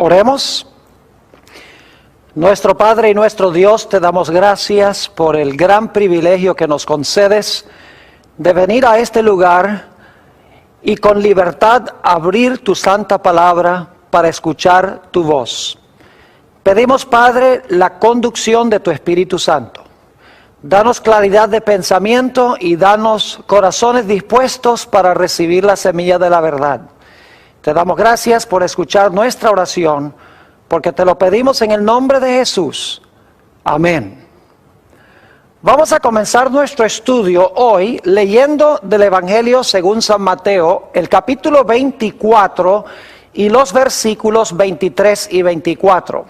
Oremos. Nuestro Padre y nuestro Dios, te damos gracias por el gran privilegio que nos concedes de venir a este lugar y con libertad abrir tu santa palabra para escuchar tu voz. Pedimos, Padre, la conducción de tu Espíritu Santo. Danos claridad de pensamiento y danos corazones dispuestos para recibir la semilla de la verdad. Te damos gracias por escuchar nuestra oración, porque te lo pedimos en el nombre de Jesús. Amén. Vamos a comenzar nuestro estudio hoy leyendo del Evangelio según San Mateo, el capítulo 24 y los versículos 23 y 24.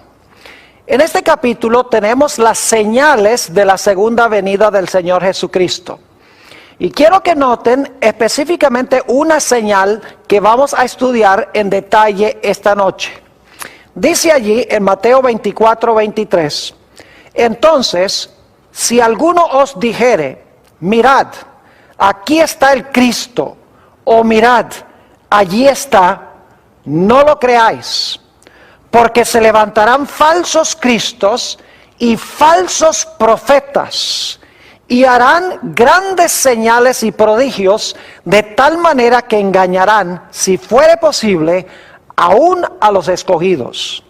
En este capítulo tenemos las señales de la segunda venida del Señor Jesucristo. Y quiero que noten específicamente una señal que vamos a estudiar en detalle esta noche. Dice allí en Mateo 24, 23, entonces, si alguno os dijere, mirad, aquí está el Cristo, o mirad, allí está, no lo creáis, porque se levantarán falsos cristos y falsos profetas, y harán grandes señales y prodigios, de tal manera que engañarán, si fuere posible, aún a los escogidos.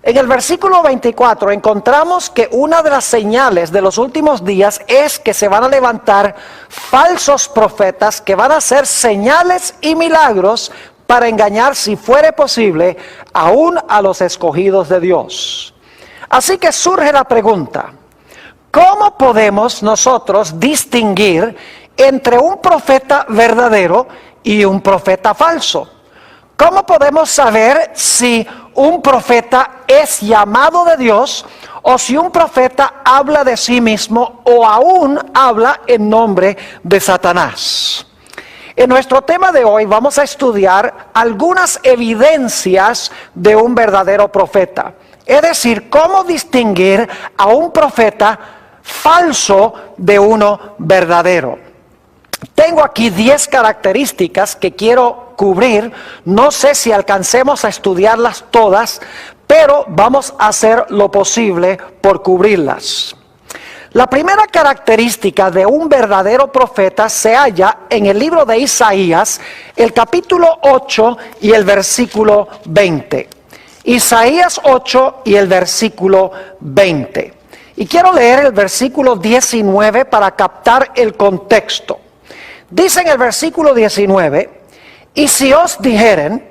En el versículo 24 encontramos que una de las señales de los últimos días es que se van a levantar falsos profetas que van a hacer señales y milagros para engañar, si fuere posible, aún a los escogidos de Dios. Así que surge la pregunta, ¿cómo podemos nosotros distinguir entre un profeta verdadero y un profeta falso? ¿Cómo podemos saber si un profeta es llamado de Dios o si un profeta habla de sí mismo o aún habla en nombre de Satanás? En nuestro tema de hoy vamos a estudiar algunas evidencias de un verdadero profeta. Es decir, cómo distinguir a un profeta falso de uno verdadero. Tengo aquí 10 características que quiero cubrir. No sé si alcancemos a estudiarlas todas, pero vamos a hacer lo posible por cubrirlas. La primera característica de un verdadero profeta se halla en el libro de Isaías, el capítulo 8 y el versículo 20. Isaías 8 y el versículo 20. Y quiero leer el versículo 19 para captar el contexto. Dice en el versículo 19, y si os dijeren,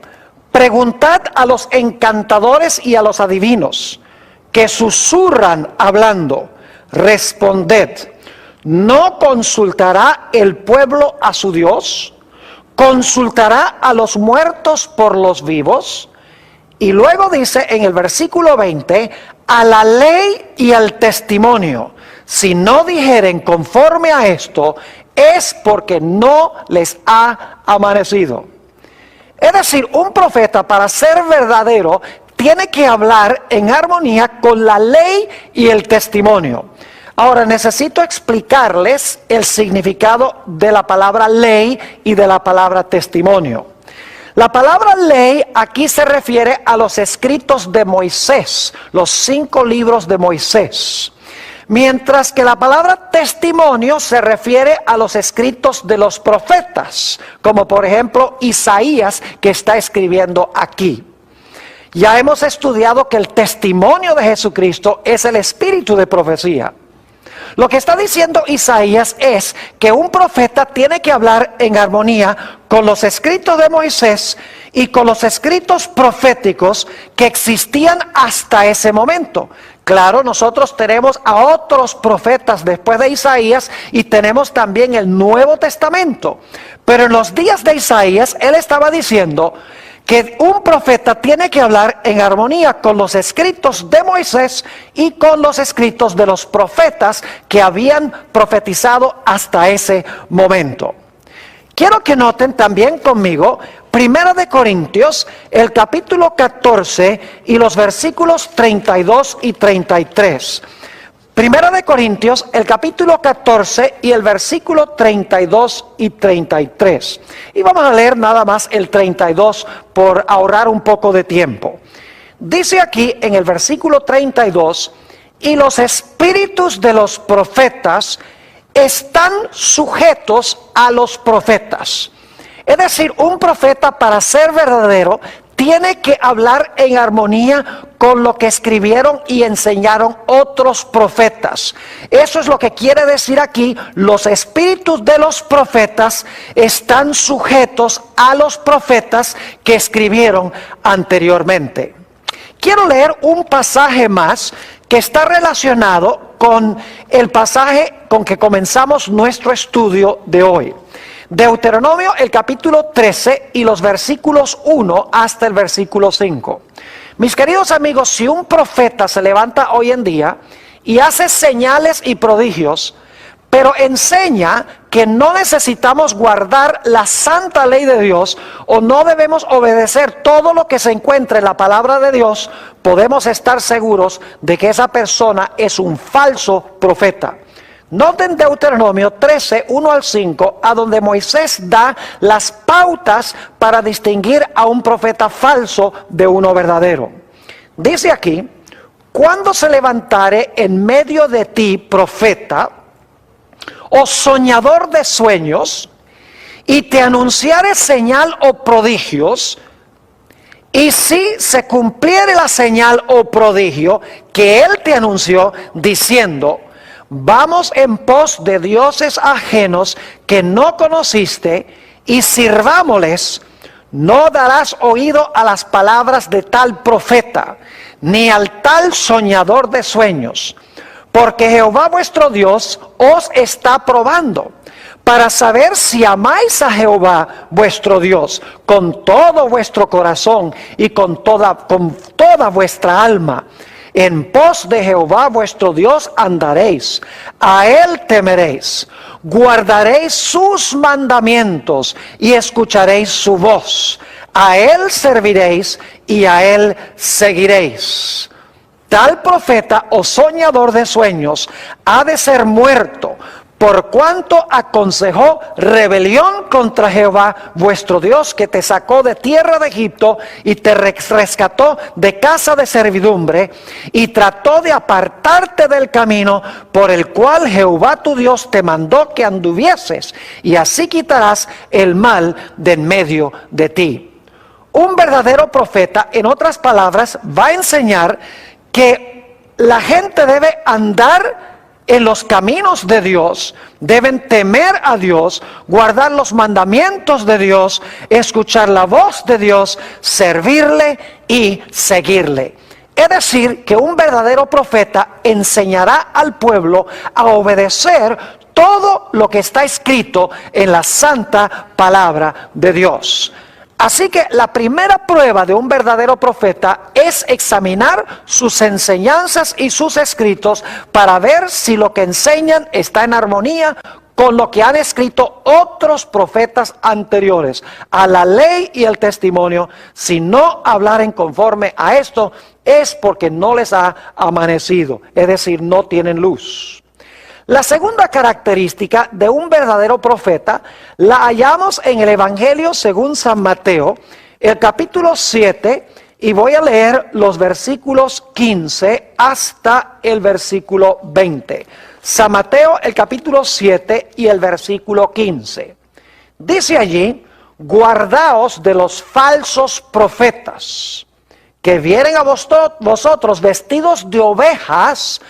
preguntad a los encantadores y a los adivinos, que susurran hablando, responded, ¿no consultará el pueblo a su Dios? ¿Consultará a los muertos por los vivos? Y luego dice en el versículo 20, a la ley y al testimonio, si no dijeren conforme a esto, es porque no les ha amanecido. Es decir, un profeta para ser verdadero tiene que hablar en armonía con la ley y el testimonio. Ahora necesito explicarles el significado de la palabra ley y de la palabra testimonio. La palabra ley aquí se refiere a los escritos de Moisés, los 5 libros de Moisés. Mientras que la palabra testimonio se refiere a los escritos de los profetas, como por ejemplo Isaías que está escribiendo aquí. Ya hemos estudiado que el testimonio de Jesucristo es el espíritu de profecía. Lo que está diciendo Isaías es que un profeta tiene que hablar en armonía con los escritos de Moisés y con los escritos proféticos que existían hasta ese momento. Claro, nosotros tenemos a otros profetas después de Isaías y tenemos también el Nuevo Testamento. Pero en los días de Isaías, él estaba diciendo que un profeta tiene que hablar en armonía con los escritos de Moisés y con los escritos de los profetas que habían profetizado hasta ese momento. Quiero que noten también conmigo Primera de Corintios, el capítulo 14 y los versículos 32 y 33. Primera de Corintios, el capítulo 14 y el versículo 32 y 33. Y vamos a leer nada más el 32 por ahorrar un poco de tiempo. Dice aquí en el versículo 32, y los espíritus de los profetas están sujetos a los profetas. Es decir, un profeta, para ser verdadero, tiene que hablar en armonía con lo que escribieron y enseñaron otros profetas. Eso es lo que quiere decir aquí: los espíritus de los profetas están sujetos a los profetas que escribieron anteriormente. Quiero leer un pasaje más que está relacionado con el pasaje con que comenzamos nuestro estudio de hoy. Deuteronomio, el capítulo 13 y los versículos 1 hasta el versículo 5. Mis queridos amigos, si un profeta se levanta hoy en día y hace señales y prodigios, pero enseña que no necesitamos guardar la santa ley de Dios, o no debemos obedecer todo lo que se encuentra en la palabra de Dios, podemos estar seguros de que esa persona es un falso profeta. Noten Deuteronomio 13, 1 al 5, a donde Moisés da las pautas para distinguir a un profeta falso de uno verdadero. Dice aquí: cuando se levantare en medio de ti profeta o soñador de sueños, y te anunciare señal o prodigios, y si se cumpliere la señal o prodigio que él te anunció, diciendo: vamos en pos de dioses ajenos que no conociste, y sirvámosles, no darás oído a las palabras de tal profeta, ni al tal soñador de sueños, porque Jehová vuestro Dios os está probando, para saber si amáis a Jehová vuestro Dios con todo vuestro corazón y con toda vuestra alma. En pos de Jehová vuestro Dios andaréis, a él temeréis, guardaréis sus mandamientos y escucharéis su voz. A él serviréis y a él seguiréis. Tal profeta o soñador de sueños ha de ser muerto, por cuanto aconsejó rebelión contra Jehová vuestro Dios, que te sacó de tierra de Egipto y te rescató de casa de servidumbre, y trató de apartarte del camino por el cual Jehová tu Dios te mandó que anduvieses, y así quitarás el mal de en medio de ti. Un verdadero profeta, en otras palabras, va a enseñar que la gente debe andar en los caminos de Dios, deben temer a Dios, guardar los mandamientos de Dios, escuchar la voz de Dios, servirle y seguirle. Es decir, que un verdadero profeta enseñará al pueblo a obedecer todo lo que está escrito en la santa palabra de Dios. Así que la primera prueba de un verdadero profeta es examinar sus enseñanzas y sus escritos para ver si lo que enseñan está en armonía con lo que han escrito otros profetas anteriores a la ley y el testimonio. Si no hablaren conforme a esto, es porque no les ha amanecido, es decir, no tienen luz. La segunda característica de un verdadero profeta la hallamos en el Evangelio según San Mateo, el capítulo 7, y voy a leer los versículos 15 hasta el versículo 20. San Mateo, el capítulo 7 y el versículo 15. Dice allí: guardaos de los falsos profetas, que vienen a vosotros vestidos de ovejas,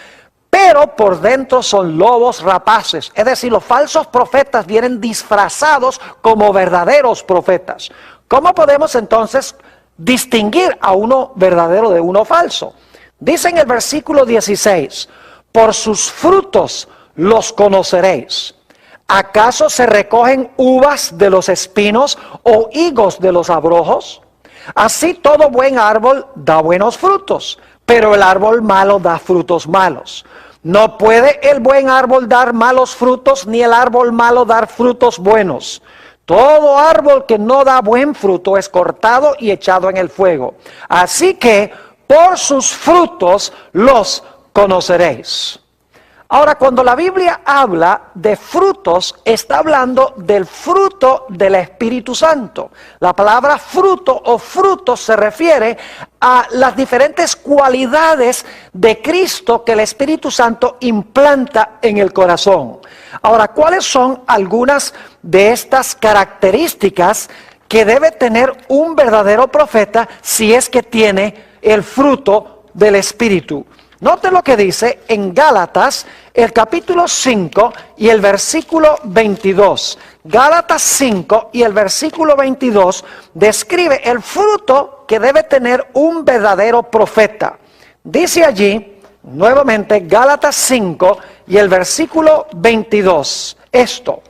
pero por dentro son lobos rapaces. Es decir, los falsos profetas vienen disfrazados como verdaderos profetas. ¿Cómo podemos entonces distinguir a uno verdadero de uno falso? Dice en el versículo 16: por sus frutos los conoceréis. ¿Acaso se recogen uvas de los espinos o higos de los abrojos? Así todo buen árbol da buenos frutos, pero el árbol malo da frutos malos. No puede el buen árbol dar malos frutos, ni el árbol malo dar frutos buenos. Todo árbol que no da buen fruto es cortado y echado en el fuego. Así que por sus frutos los conoceréis. Ahora, cuando la Biblia habla de frutos, está hablando del fruto del Espíritu Santo. La palabra fruto o frutos se refiere a las diferentes cualidades de Cristo que el Espíritu Santo implanta en el corazón. Ahora, ¿cuáles son algunas de estas características que debe tener un verdadero profeta si es que tiene el fruto del Espíritu? Note lo que dice en Gálatas, el capítulo 5 y el versículo 22. Gálatas 5 y el versículo 22 describe el fruto que debe tener un verdadero profeta. Dice allí, nuevamente, Gálatas 5 y el versículo 22, esto: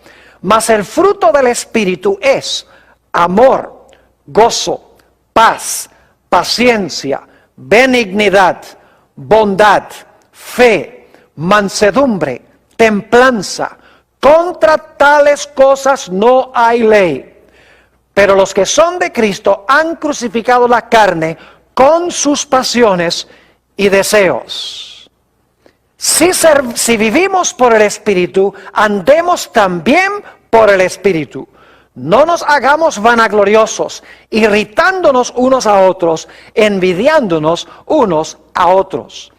mas el fruto del Espíritu es amor, gozo, paz, paciencia, benignidad, bondad, fe, mansedumbre, templanza. Contra tales cosas no hay ley. Pero los que son de Cristo han crucificado la carne con sus pasiones y deseos. Si vivimos por el Espíritu, andemos también por el Espíritu. No nos hagamos vanagloriosos, irritándonos unos a otros, envidiándonos unos a otros.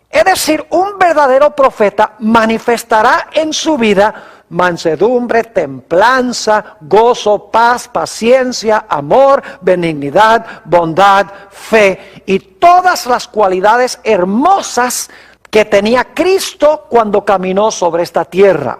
Es decir, un verdadero profeta manifestará en su vida mansedumbre, templanza, gozo, paz, paciencia, amor, benignidad, bondad, fe y todas las cualidades hermosas que tenía Cristo cuando caminó sobre esta tierra.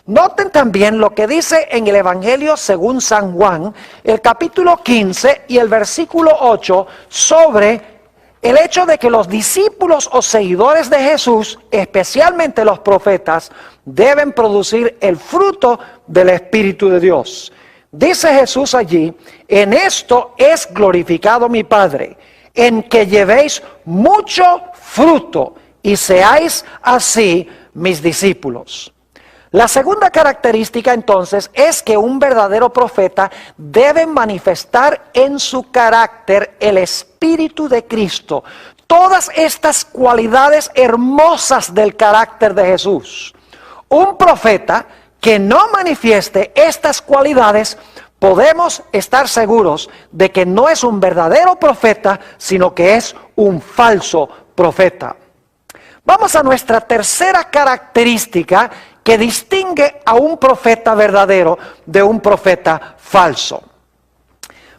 Noten también lo que dice en el Evangelio según San Juan, el capítulo 15 y el versículo 8, sobre el hecho de que los discípulos o seguidores de Jesús, especialmente los profetas, deben producir el fruto del Espíritu de Dios. Dice Jesús allí: en esto es glorificado mi Padre, en que llevéis mucho fruto y seáis así mis discípulos. La segunda característica entonces es que un verdadero profeta debe manifestar en su carácter el Espíritu de Cristo. Todas estas cualidades hermosas del carácter de Jesús. Un profeta que no manifieste estas cualidades, podemos estar seguros de que no es un verdadero profeta, sino que es un falso profeta. Vamos a nuestra tercera característica que distingue a un profeta verdadero de un profeta falso.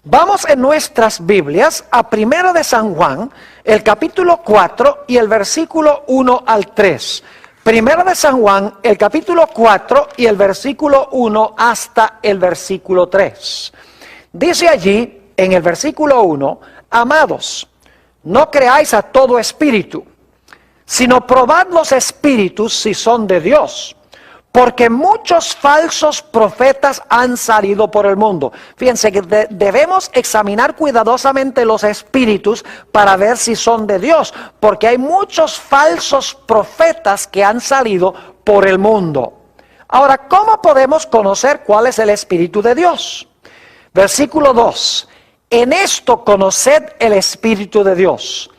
Vamos en nuestras Biblias a 1 de San Juan, el capítulo 4 y el versículo 1 al 3. 1 de San Juan, el capítulo 4 y el versículo 1 hasta el versículo 3. Dice allí, en el versículo 1, amados, no creáis a todo espíritu, sino probad los espíritus si son de Dios, porque muchos falsos profetas han salido por el mundo. Fíjense que debemos examinar cuidadosamente los espíritus para ver si son de Dios, porque hay muchos falsos profetas que han salido por el mundo. Ahora, ¿cómo podemos conocer cuál es el Espíritu de Dios? Versículo 2. En esto conoced el Espíritu de Dios.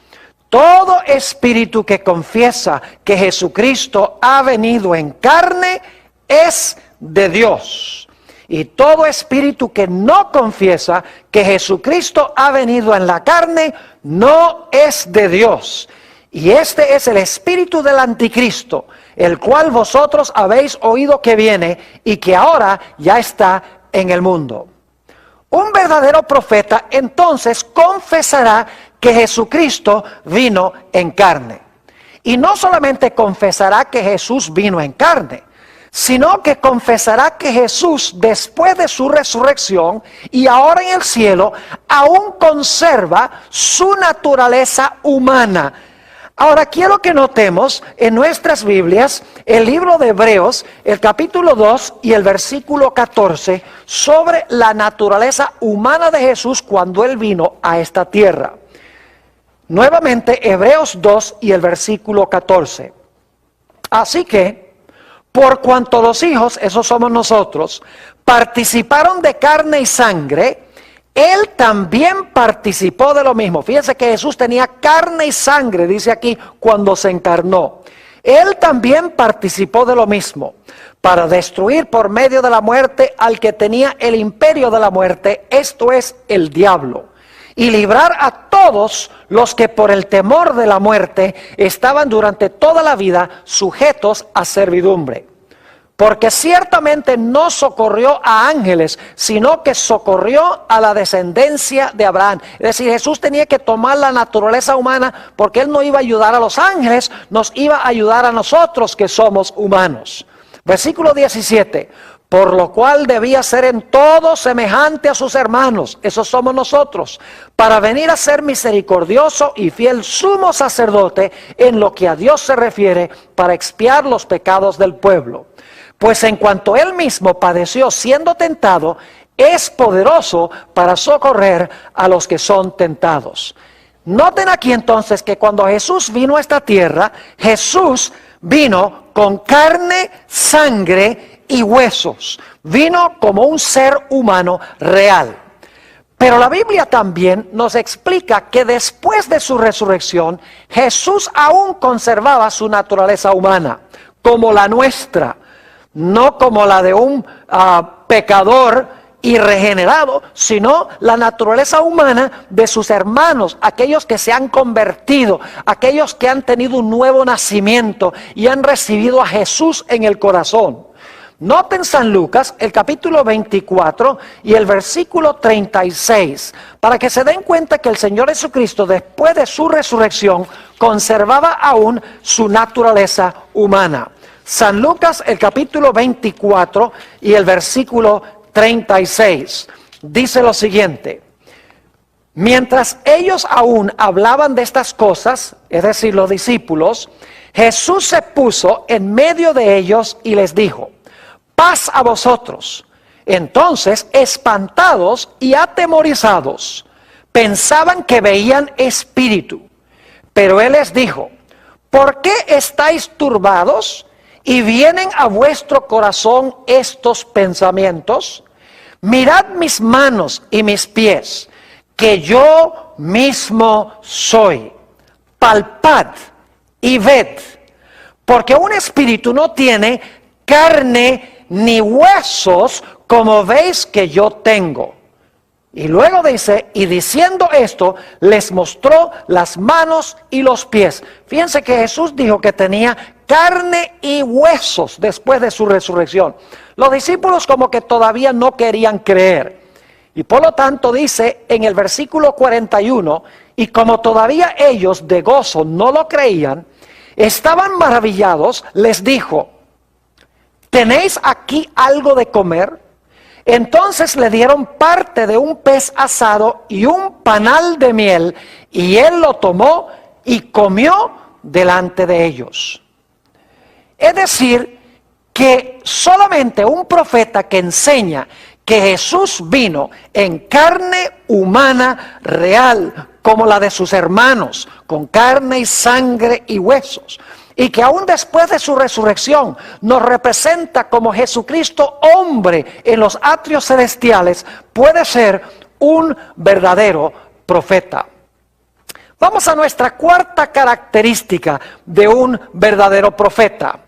Todo espíritu que confiesa que Jesucristo ha venido en carne es de Dios. Y todo espíritu que no confiesa que Jesucristo ha venido en la carne no es de Dios. Y este es el espíritu del anticristo, el cual vosotros habéis oído que viene y que ahora ya está en el mundo. Un verdadero profeta entonces confesará que Jesucristo vino en carne. Y no solamente confesará que Jesús vino en carne, sino que confesará que Jesús, después de su resurrección y ahora en el cielo, aún conserva su naturaleza humana. Ahora quiero que notemos en nuestras Biblias el libro de Hebreos, el capítulo 2 y el versículo 14, sobre la naturaleza humana de Jesús cuando Él vino a esta tierra. Nuevamente, Hebreos 2 y el versículo 14. Así que, por cuanto los hijos, esos somos nosotros, participaron de carne y sangre, Él también participó de lo mismo. Fíjense que Jesús tenía carne y sangre, dice aquí, cuando se encarnó. Él también participó de lo mismo, para destruir por medio de la muerte al que tenía el imperio de la muerte, esto es, el diablo, y librar a todos los que por el temor de la muerte estaban durante toda la vida sujetos a servidumbre. Porque ciertamente no socorrió a ángeles, sino que socorrió a la descendencia de Abraham. Es decir, Jesús tenía que tomar la naturaleza humana, porque Él no iba a ayudar a los ángeles, nos iba a ayudar a nosotros que somos humanos. Versículo 17, por lo cual debía ser en todo semejante a sus hermanos, esos somos nosotros, para venir a ser misericordioso y fiel sumo sacerdote en lo que a Dios se refiere, para expiar los pecados del pueblo. Pues en cuanto Él mismo padeció siendo tentado, es poderoso para socorrer a los que son tentados. Noten aquí entonces que cuando Jesús vino a esta tierra, Jesús vino con carne, sangre y huesos. Vino como un ser humano real. Pero la Biblia también nos explica que después de su resurrección, Jesús aún conservaba su naturaleza humana, como la nuestra. No como la de un pecador irregenerado, sino la naturaleza humana de sus hermanos, aquellos que se han convertido, aquellos que han tenido un nuevo nacimiento y han recibido a Jesús en el corazón. Noten San Lucas, el capítulo 24 y el versículo 36, para que se den cuenta que el Señor Jesucristo, después de su resurrección, conservaba aún su naturaleza humana. San Lucas, el capítulo 24 y el versículo 36, dice lo siguiente: mientras ellos aún hablaban de estas cosas, es decir, los discípulos, Jesús se puso en medio de ellos y les dijo: paz a vosotros. Entonces, espantados y atemorizados, pensaban que veían espíritu. Pero Él les dijo: ¿por qué estáis turbados? ¿Y vienen a vuestro corazón estos pensamientos? Mirad mis manos y mis pies, que yo mismo soy. Palpad y ved, porque un espíritu no tiene carne ni huesos, como veis que yo tengo. Y luego dice, y diciendo esto, les mostró las manos y los pies. Fíjense que Jesús dijo que tenía carne y huesos después de su resurrección. Los discípulos como que todavía no querían creer. Y por lo tanto dice en el versículo 41, y como todavía ellos de gozo no lo creían, estaban maravillados, les dijo: ¿tenéis aquí algo de comer? Entonces le dieron parte de un pez asado y un panal de miel, y él lo tomó y comió delante de ellos. Es decir, que solamente un profeta que enseña que Jesús vino en carne humana real, como la de sus hermanos, con carne y sangre y huesos, y que aún después de su resurrección nos representa como Jesucristo hombre en los atrios celestiales, puede ser un verdadero profeta. Vamos a nuestra cuarta característica de un verdadero profeta.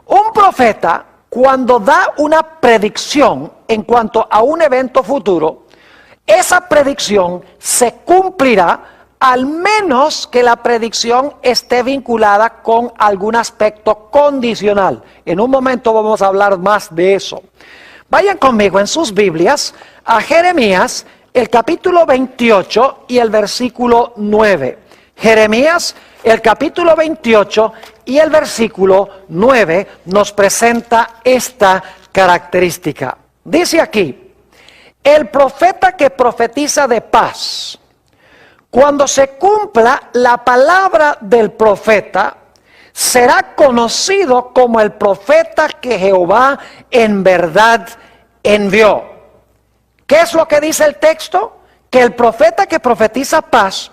Un profeta, cuando da una predicción en cuanto a un evento futuro, esa predicción se cumplirá, al menos que la predicción esté vinculada con algún aspecto condicional. En un momento vamos a hablar más de eso. Vayan conmigo en sus Biblias a Jeremías, el capítulo 28 y el versículo 9. Jeremías, el capítulo 28 y el versículo 9 nos presenta esta característica. Dice aquí: el profeta que profetiza de paz, cuando se cumpla la palabra del profeta, será conocido como el profeta que Jehová en verdad envió. ¿Qué es lo que dice el texto? Que el profeta que profetiza paz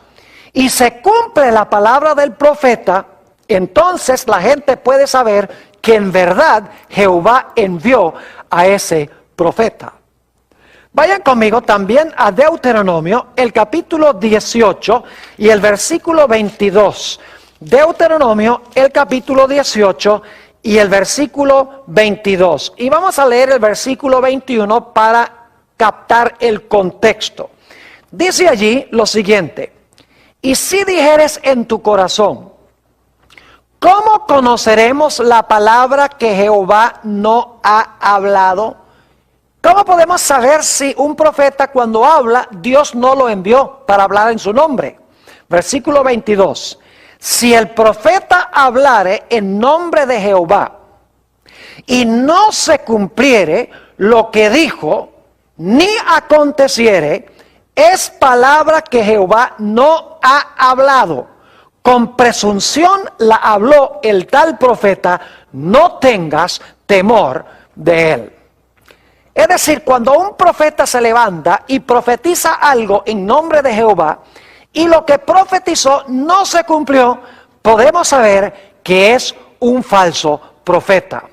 y se cumple la palabra del profeta, entonces la gente puede saber que en verdad Jehová envió a ese profeta. Vayan conmigo también a Deuteronomio, el capítulo 18 y el versículo 22. Deuteronomio, el capítulo 18 y el versículo 22. Y vamos a leer el versículo 21 para captar el contexto. Dice allí lo siguiente: y si dijeres en tu corazón, ¿cómo conoceremos la palabra que Jehová no ha hablado? ¿Cómo podemos saber si un profeta cuando habla, Dios no lo envió para hablar en su nombre? Versículo 22. Si el profeta hablare en nombre de Jehová y no se cumpliere lo que dijo, ni aconteciere, es palabra que Jehová no ha hablado. Con presunción la habló el tal profeta, no tengas temor de él. Es decir, cuando un profeta se levanta y profetiza algo en nombre de Jehová, y lo que profetizó no se cumplió, podemos saber que es un falso profeta.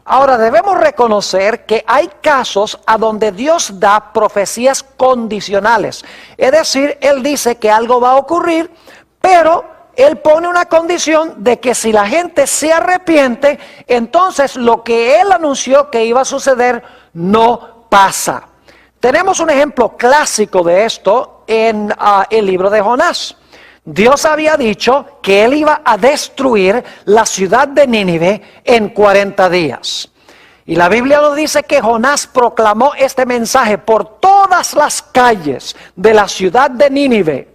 Ahora debemos reconocer que hay casos a donde Dios da profecías condicionales. Es decir, Él dice que algo va a ocurrir, pero Él pone una condición de que si la gente se arrepiente, entonces lo que Él anunció que iba a suceder no pasa. Tenemos un ejemplo clásico de esto en el libro de Jonás. Dios había dicho que Él iba a destruir la ciudad de Nínive en 40 días. Y la Biblia nos dice que Jonás proclamó este mensaje por todas las calles de la ciudad de Nínive.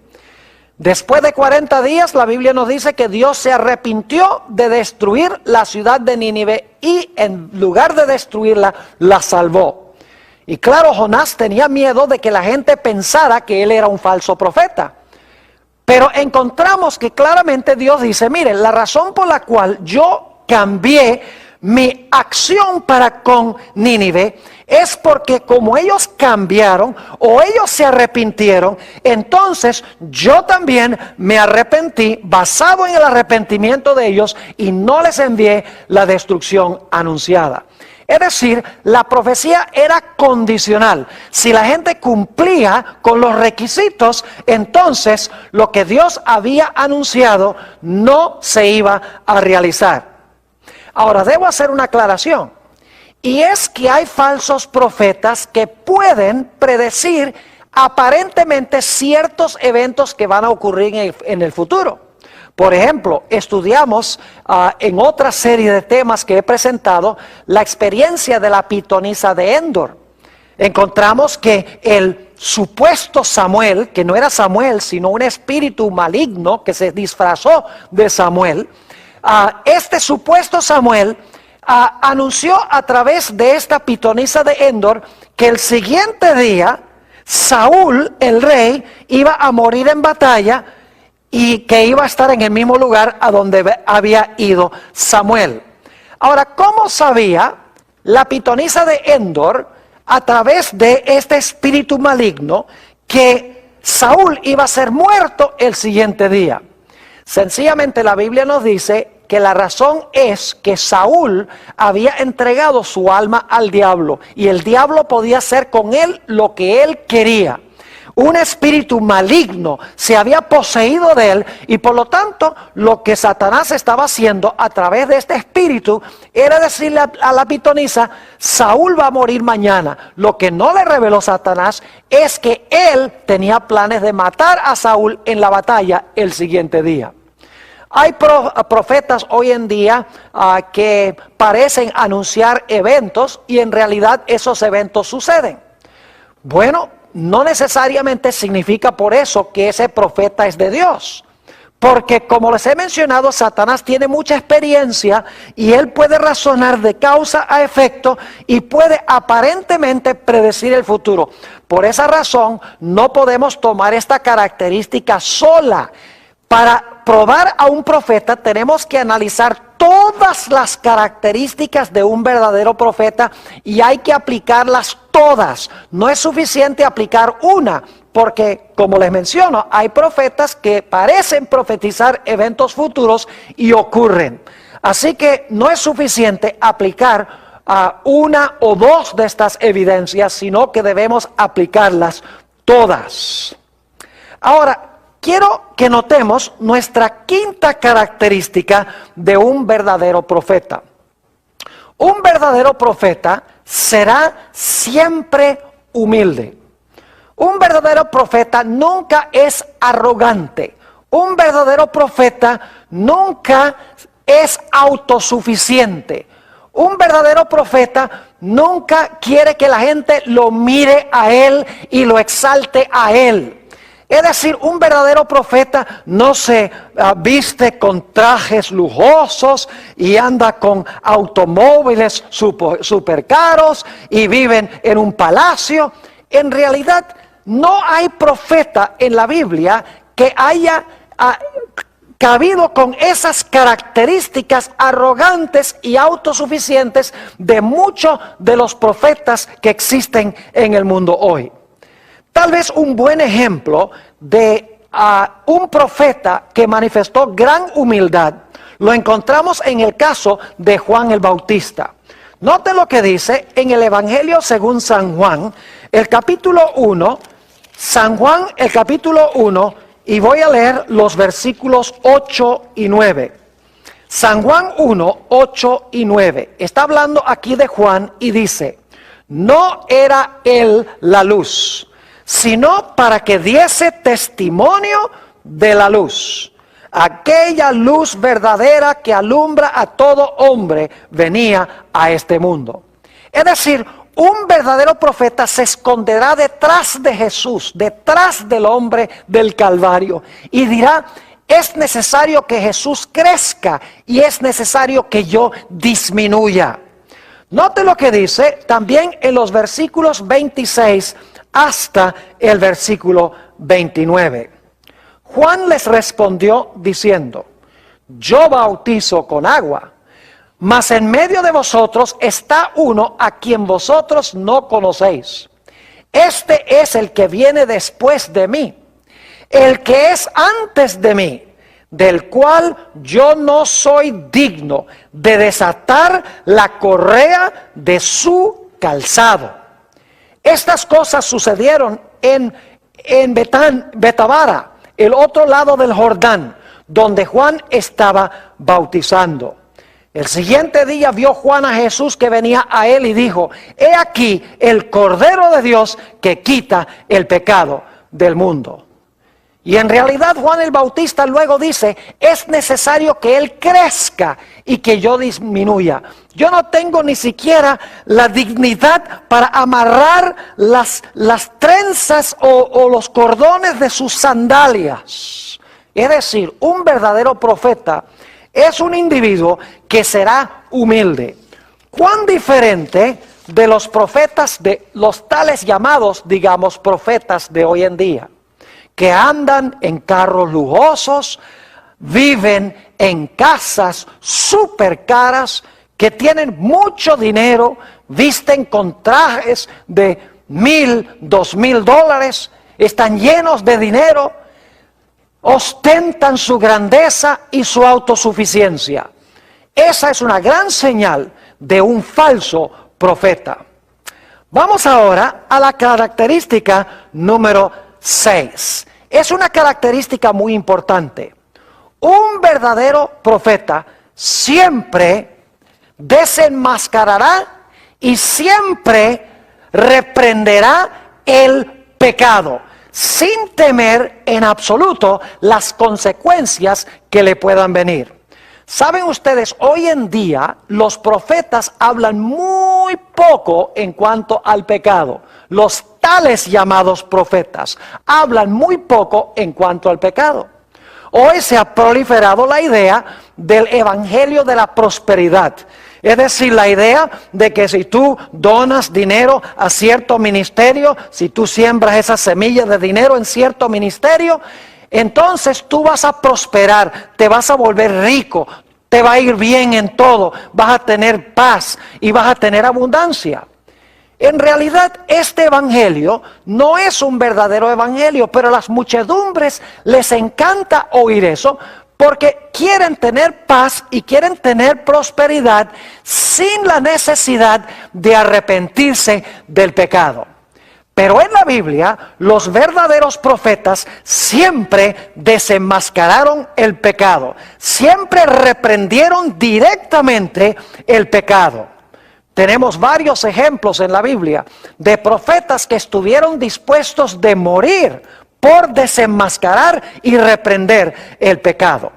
Después de 40 días, la Biblia nos dice que Dios se arrepintió de destruir la ciudad de Nínive y en lugar de destruirla, la salvó. Y claro, Jonás tenía miedo de que la gente pensara que él era un falso profeta. Pero encontramos que claramente Dios dice, miren, la razón por la cual yo cambié mi acción para con Nínive es porque como ellos cambiaron o ellos se arrepintieron, entonces yo también me arrepentí basado en el arrepentimiento de ellos y no les envié la destrucción anunciada. Es decir, la profecía era condicional. Si la gente cumplía con los requisitos, entonces lo que Dios había anunciado no se iba a realizar. Ahora, debo hacer una aclaración. Y es que hay falsos profetas que pueden predecir aparentemente ciertos eventos que van a ocurrir en el futuro. Por ejemplo, estudiamos en otra serie de temas que he presentado la experiencia de la pitonisa de Endor. Encontramos que el supuesto Samuel, que no era Samuel, sino un espíritu maligno que se disfrazó de Samuel, este supuesto Samuel anunció a través de esta pitonisa de Endor que el siguiente día Saúl, el rey, iba a morir en batalla y que iba a estar en el mismo lugar a donde había ido Samuel. Ahora, ¿cómo sabía la pitonisa de Endor a través de este espíritu maligno que Saúl iba a ser muerto el siguiente día? Sencillamente la Biblia nos dice que la razón es que Saúl había entregado su alma al diablo y el diablo podía hacer con él lo que él quería. Un espíritu maligno se había poseído de él y por lo tanto lo que Satanás estaba haciendo a través de este espíritu era decirle a la pitonisa, Saúl va a morir mañana. Lo que no le reveló Satanás es que él tenía planes de matar a Saúl en la batalla el siguiente día. Hay profetas hoy en día que parecen anunciar eventos y en realidad esos eventos suceden. Bueno, no necesariamente significa por eso que ese profeta es de Dios. Porque como les he mencionado, Satanás tiene mucha experiencia y él puede razonar de causa a efecto y puede aparentemente predecir el futuro. Por esa razón no podemos tomar esta característica sola. Para probar a un profeta tenemos que analizar todas las características de un verdadero profeta y hay que aplicarlas todas. No es suficiente aplicar una, porque como les menciono, hay profetas que parecen profetizar eventos futuros y ocurren. Así que no es suficiente aplicar una o dos de estas evidencias, sino que debemos aplicarlas todas. Ahora, quiero que notemos nuestra quinta característica de un verdadero profeta. Un verdadero profeta será siempre humilde. Un verdadero profeta nunca es arrogante. Un verdadero profeta nunca es autosuficiente. Un verdadero profeta nunca quiere que la gente lo mire a él y lo exalte a él. Es decir, un verdadero profeta no se viste con trajes lujosos y anda con automóviles super caros y viven en un palacio. En realidad, no hay profeta en la Biblia que haya cabido con esas características arrogantes y autosuficientes de muchos de los profetas que existen en el mundo hoy. Tal vez un buen ejemplo de un profeta que manifestó gran humildad lo encontramos en el caso de Juan el Bautista. Note lo que dice en el Evangelio según San Juan, el capítulo 1, San Juan el capítulo 1, y voy a leer los versículos 8 y 9. San Juan 1, 8 y 9. Está hablando aquí de Juan y dice, no era él la luz, sino para que diese testimonio de la luz. Aquella luz verdadera que alumbra a todo hombre venía a este mundo. Es decir, un verdadero profeta se esconderá detrás de Jesús, detrás del hombre del Calvario, y dirá, es necesario que Jesús crezca y es necesario que yo disminuya. Note lo que dice también en los versículos 26 hasta el versículo 29. Juan les respondió diciendo, yo bautizo con agua, mas en medio de vosotros está uno a quien vosotros no conocéis. Este es el que viene después de mí, el que es antes de mí, del cual yo no soy digno de desatar la correa de su calzado. Estas cosas sucedieron en Betabara, el otro lado del Jordán, donde Juan estaba bautizando. El siguiente día vio Juan a Jesús que venía a él y dijo, he aquí el Cordero de Dios que quita el pecado del mundo. Y en realidad Juan el Bautista luego dice, es necesario que él crezca y que yo disminuya. Yo no tengo ni siquiera la dignidad para amarrar las trenzas o los cordones de sus sandalias. Es decir, un verdadero profeta es un individuo que será humilde. ¿Cuán diferente de los profetas, de los tales llamados, digamos, profetas de hoy en día? Que andan en carros lujosos, viven en casas súper caras, que tienen mucho dinero, visten con trajes de $1,000, $2,000, están llenos de dinero, ostentan su grandeza y su autosuficiencia. Esa es una gran señal de un falso profeta. Vamos ahora a la característica número 6. Es una característica muy importante. Un verdadero profeta siempre desenmascarará y siempre reprenderá el pecado, sin temer en absoluto las consecuencias que le puedan venir. Saben ustedes, hoy en día los profetas hablan muy poco en cuanto al pecado. Los tales llamados profetas hablan muy poco en cuanto al pecado. Hoy se ha proliferado la idea del evangelio de la prosperidad. Es decir, la idea de que si tú donas dinero a cierto ministerio, si tú siembras esa semilla de dinero en cierto ministerio, entonces tú vas a prosperar, te vas a volver rico, te va a ir bien en todo, vas a tener paz y vas a tener abundancia. En realidad este evangelio no es un verdadero evangelio, pero a las muchedumbres les encanta oír eso porque quieren tener paz y quieren tener prosperidad sin la necesidad de arrepentirse del pecado. Pero en la Biblia, los verdaderos profetas siempre desenmascararon el pecado, siempre reprendieron directamente el pecado. Tenemos varios ejemplos en la Biblia de profetas que estuvieron dispuestos de morir por desenmascarar y reprender el pecado.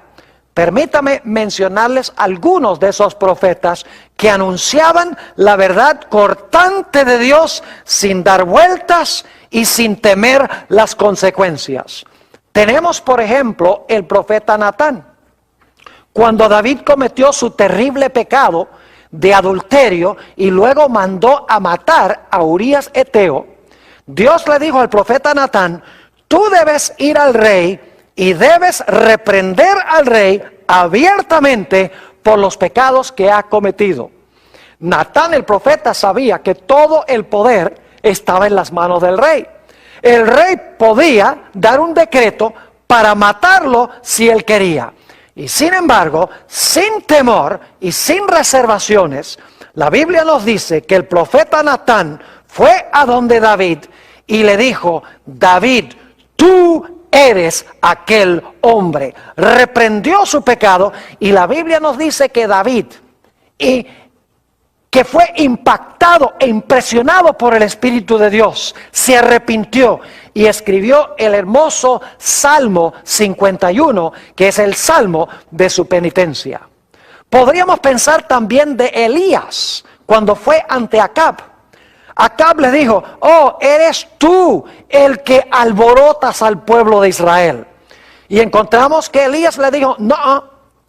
Permítame mencionarles algunos de esos profetas que anunciaban la verdad cortante de Dios sin dar vueltas y sin temer las consecuencias. Tenemos, por ejemplo, el profeta Natán. Cuando David cometió su terrible pecado de adulterio y luego mandó a matar a Urías Eteo, Dios le dijo al profeta Natán: tú debes ir al rey y debes reprender al rey abiertamente por los pecados que ha cometido. Natán el profeta sabía que todo el poder estaba en las manos del rey. El rey podía dar un decreto para matarlo si él quería. Y sin embargo, sin temor y sin reservaciones, la Biblia nos dice que el profeta Natán fue a donde David y le dijo: David, tú eres aquel hombre. Reprendió su pecado, y la Biblia nos dice que David, que fue impactado e impresionado por el Espíritu de Dios, se arrepintió y escribió el hermoso Salmo 51, que es el salmo de su penitencia. Podríamos pensar también de Elías, cuando fue ante Acab. Acab le dijo: oh, eres tú el que alborotas al pueblo de Israel. Y encontramos que Elías le dijo: no,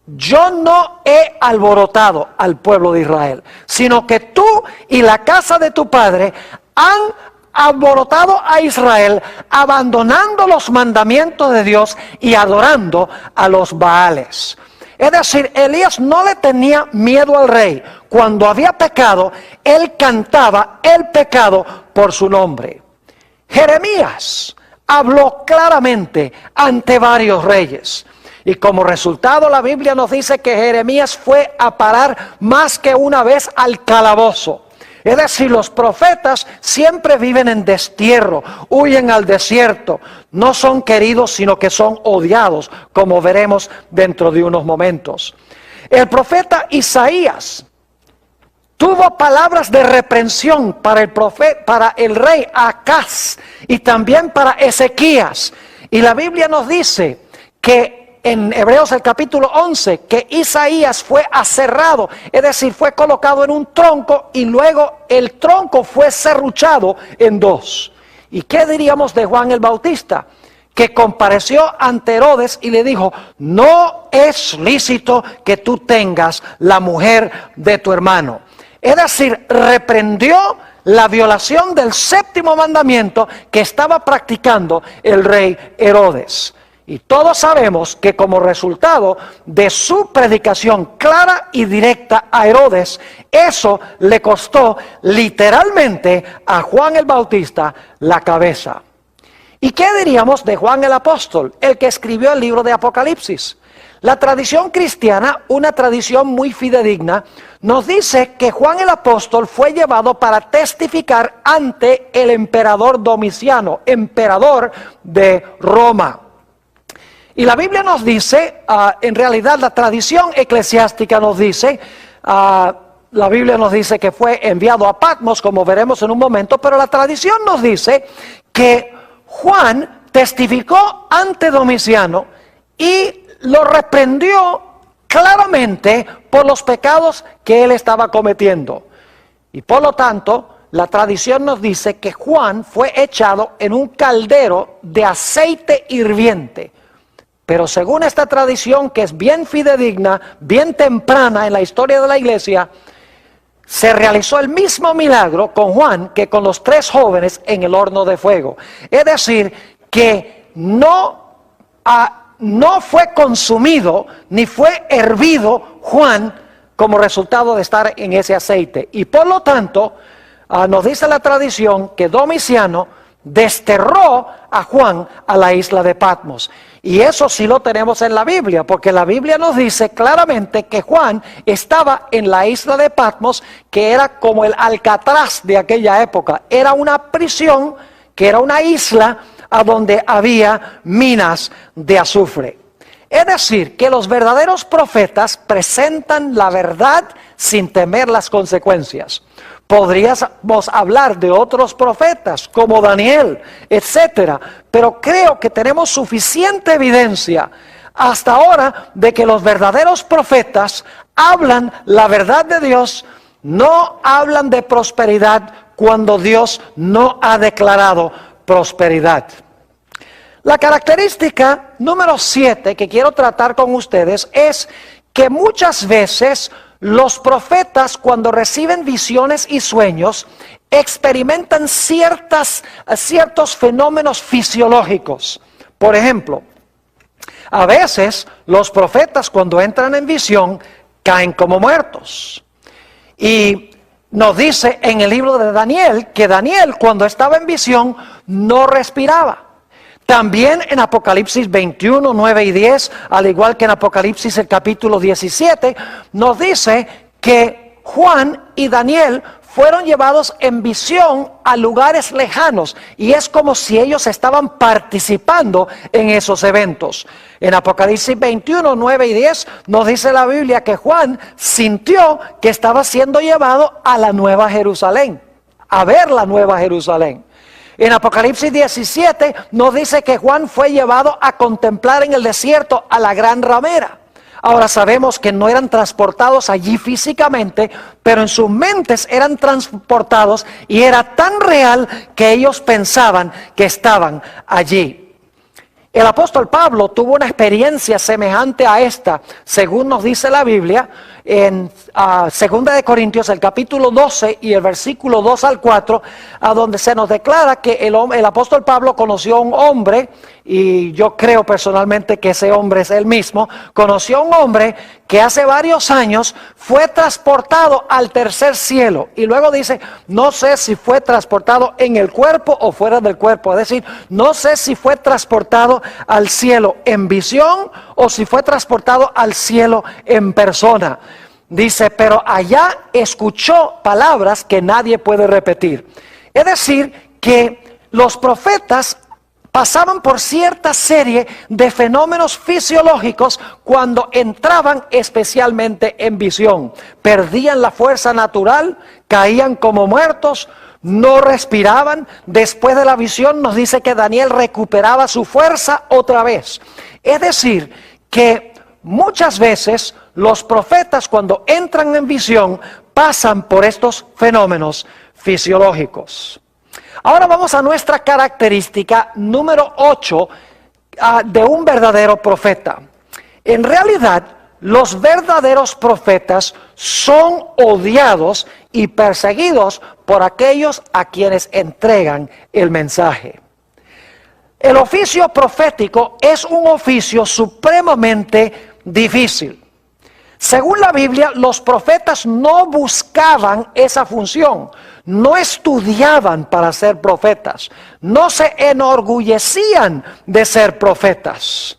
yo no he alborotado al pueblo de Israel, sino que tú y la casa de tu padre han alborotado a Israel, abandonando los mandamientos de Dios y adorando a los Baales. Es decir, Elías no le tenía miedo al rey. Cuando había pecado, él cantaba el pecado por su nombre. Jeremías habló claramente ante varios reyes. Y como resultado, la Biblia nos dice que Jeremías fue a parar más que una vez al calabozo. Es decir, los profetas siempre viven en destierro, huyen al desierto, no son queridos sino que son odiados, como veremos dentro de unos momentos. El profeta Isaías tuvo palabras de reprensión para el rey Acaz y también para Ezequías. Y la Biblia nos dice que en Hebreos el capítulo 11, que Isaías fue aserrado, es decir, fue colocado en un tronco y luego el tronco fue serruchado en dos. ¿Y qué diríamos de Juan el Bautista? Que compareció ante Herodes y le dijo: no es lícito que tú tengas la mujer de tu hermano. Es decir, reprendió la violación del séptimo mandamiento que estaba practicando el rey Herodes. Y todos sabemos que como resultado de su predicación clara y directa a Herodes, eso le costó literalmente a Juan el Bautista la cabeza. ¿Y qué diríamos de Juan el Apóstol, el que escribió el libro de Apocalipsis? La tradición cristiana, una tradición muy fidedigna, nos dice que Juan el Apóstol fue llevado para testificar ante el emperador Domiciano, emperador de Roma. Y la Biblia nos dice, en realidad la tradición eclesiástica nos dice, la Biblia nos dice que fue enviado a Patmos, como veremos en un momento, pero la tradición nos dice que Juan testificó ante Domiciano y lo reprendió claramente por los pecados que él estaba cometiendo. Y por lo tanto, la tradición nos dice que Juan fue echado en un caldero de aceite hirviente. Pero según esta tradición, que es bien fidedigna, bien temprana en la historia de la iglesia, se realizó el mismo milagro con Juan que con los 3 jóvenes en el horno de fuego. Es decir, que no fue consumido ni fue hervido Juan como resultado de estar en ese aceite. Y por lo tanto, nos dice la tradición que Domiciano desterró a Juan a la isla de Patmos. Y eso sí lo tenemos en la Biblia, porque la Biblia nos dice claramente que Juan estaba en la isla de Patmos, que era como el Alcatraz de aquella época. Era una prisión que era una isla a donde había minas de azufre. Es decir, que los verdaderos profetas presentan la verdad sin temer las consecuencias. Podríamos hablar de otros profetas como Daniel, etcétera, pero creo que tenemos suficiente evidencia hasta ahora de que los verdaderos profetas hablan la verdad de Dios, no hablan de prosperidad cuando Dios no ha declarado prosperidad. La característica número 7 que quiero tratar con ustedes es que muchas veces los profetas, cuando reciben visiones y sueños, experimentan ciertos fenómenos fisiológicos. Por ejemplo, a veces los profetas, cuando entran en visión, caen como muertos. Y nos dice en el libro de Daniel que Daniel, cuando estaba en visión, no respiraba. También en Apocalipsis 21, 9 y 10, al igual que en Apocalipsis el capítulo 17, nos dice que Juan y Daniel fueron llevados en visión a lugares lejanos, y es como si ellos estaban participando en esos eventos. En Apocalipsis 21, 9 y 10 nos dice la Biblia que Juan sintió que estaba siendo llevado a la Nueva Jerusalén, a ver la Nueva Jerusalén. En Apocalipsis 17 nos dice que Juan fue llevado a contemplar en el desierto a la gran ramera. Ahora sabemos que no eran transportados allí físicamente, pero en sus mentes eran transportados y era tan real que ellos pensaban que estaban allí. El apóstol Pablo tuvo una experiencia semejante a esta, según nos dice la Biblia, en 2 de Corintios, el capítulo 12 y el versículo 2 al 4, a donde se nos declara que el apóstol Pablo conoció a un hombre, y yo creo personalmente que ese hombre es él mismo, conoció a un hombre que hace varios años fue transportado al tercer cielo, y luego dice, no sé si fue transportado en el cuerpo o fuera del cuerpo, es decir, no sé si fue transportado al cielo en visión o si fue transportado al cielo en persona. Dice, pero allá escuchó palabras que nadie puede repetir. Es decir, que los profetas pasaban por cierta serie de fenómenos fisiológicos cuando entraban especialmente en visión. Perdían la fuerza natural, caían como muertos, no respiraban. Después de la visión nos dice que Daniel recuperaba su fuerza otra vez. Es decir, que muchas veces los profetas, cuando entran en visión, pasan por estos fenómenos fisiológicos. Ahora vamos a nuestra característica número 8 de un verdadero profeta. En realidad, los verdaderos profetas son odiados y perseguidos por aquellos a quienes entregan el mensaje. El oficio profético es un oficio supremamente difícil. Según la Biblia, los profetas no buscaban esa función, no estudiaban para ser profetas, no se enorgullecían de ser profetas.